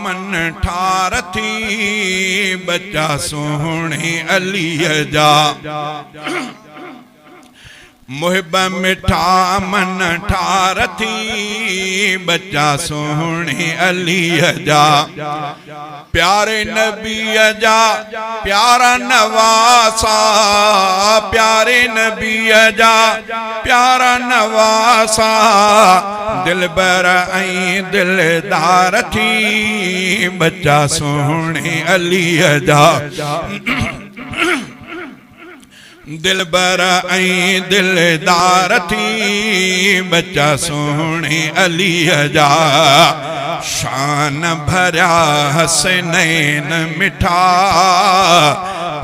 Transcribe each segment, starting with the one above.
मन ठार थी बच्चा सोहणे अलीअ जा मुहिब मिठा मन ठार थी बच्चा सोहणे अलीअ जा प्यारे नबीअ जा प्यारा नवासा प्यारे नबीअ जा प्यारा नवासा दिलबर ऐं दिलदार थी बच्चा सोहणे अलीअ जा दिलबर ऐं दिलदार थी बच्चा सोहणे अलीअ जा शान भरिया हसनैन मिठा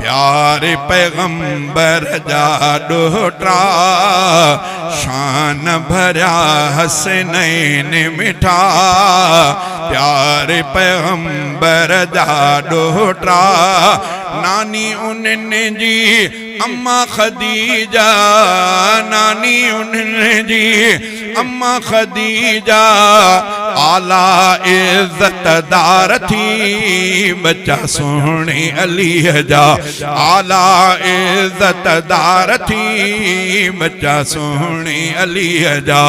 प्यारे पैगंबर जा ॾोहटा शान भरिया हसनैन मिठा प्यारे पैगंबर जा ॾोहटा नानी उन्हनि जी अम्मा खदीजा नानी उन्हनि जी अम्मा खदीजा आला इज्जतदार थी बच्चा सोहणे अलीअ जा आला इज्जतदार थी बच्चा सोहणे अलीअ जा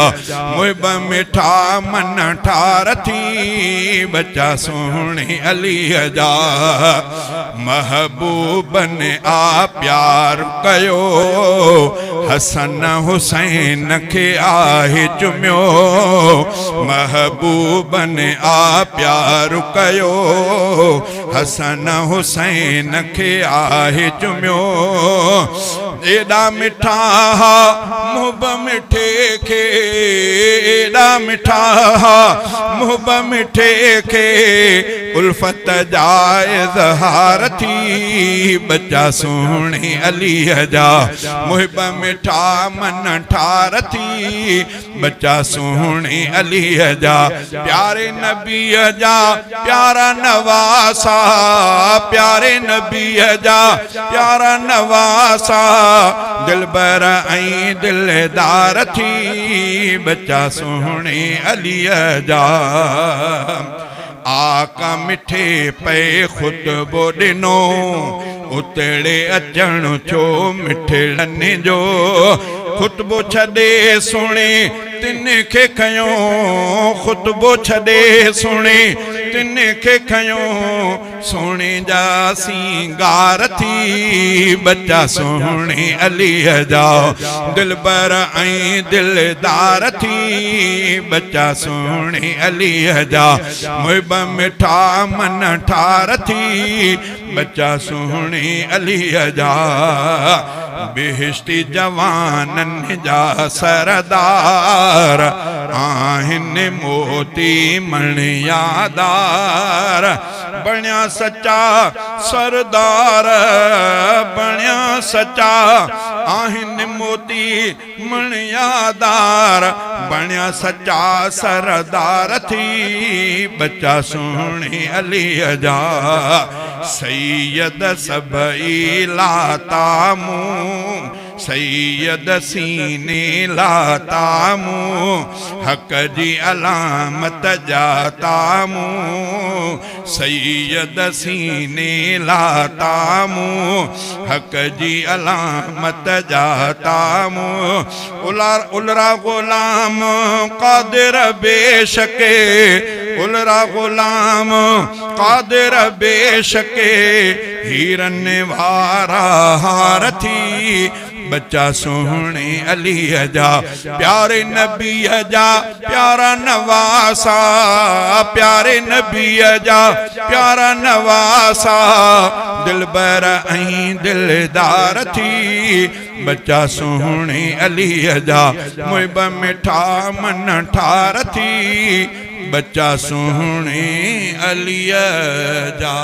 मुहिब मिठा मन ठार थी बच्चा सोहणे अलीअ जा महबूबन आ प्यार कयो हसन हुसैन खे आहे चुमियो महबूबन आ प्यार कयो हसन हुसैन खे आहे चुमियो एॾा मिठा मुहब मिठे खे एॾा मिठा मुहब मिठे खे उल्फत जा इज़हार थी बच्चा सोहणे अलीअ जा मुहिब मिठा मन ठार थी बच्चा सोहणे अलीअ जा प्यारे नबीअ जा प्यारा नवासा प्यारे नबीअ जा प्यारा नवासा दिलबर ऐं दिलदार थी बच्चा सोहणे अलीअ जा आका मिठे पे खुतबो ॾिनो उतड़े अचण छो मिठड़नि जो खुतबो छॾे सुणे तिन खे खयो खुतबो छॾे सुणे तिन खे खयो सोने जा सिंगार थी बच्चा सोहणे अलीअ जा दिलबर ऐं दिलदार थी बच्चा सोहणे अलीअ जा मुहिब मिठा मन ठार थी बच्चा सोहणे अलीअ जा बेहिश्ती जवाननि जा सरदार आहिनि मोती मणियादार बणिया सच्चा सरदार बणिया सच्चा आहिनि मोती मणियादार बणिया सच्चा सरदार थी बच्चा सोहणे अलीअ जा सैयद सभई लाता मूं सैयद सीने लाता मूं हक जी अलामत जाता मूं सैयद सीने लाता मूं हक जी अलामत जाता मूं उलरा गुलाम कादिर बेशके उलरा गुलाम कादिर बेशके हीरन वारा हार थी बच्चा सोहणे अलीअ जा प्यारे नबीअ जा प्यारा नवासा प्यारे नबीअ जा प्यारा नवासा दिलबर ऐं दिलदार थी बच्चा सोहणे अलीअ जा मुहिब मिठा मन ठार थी बच्चा सोहणे अलीअ जा।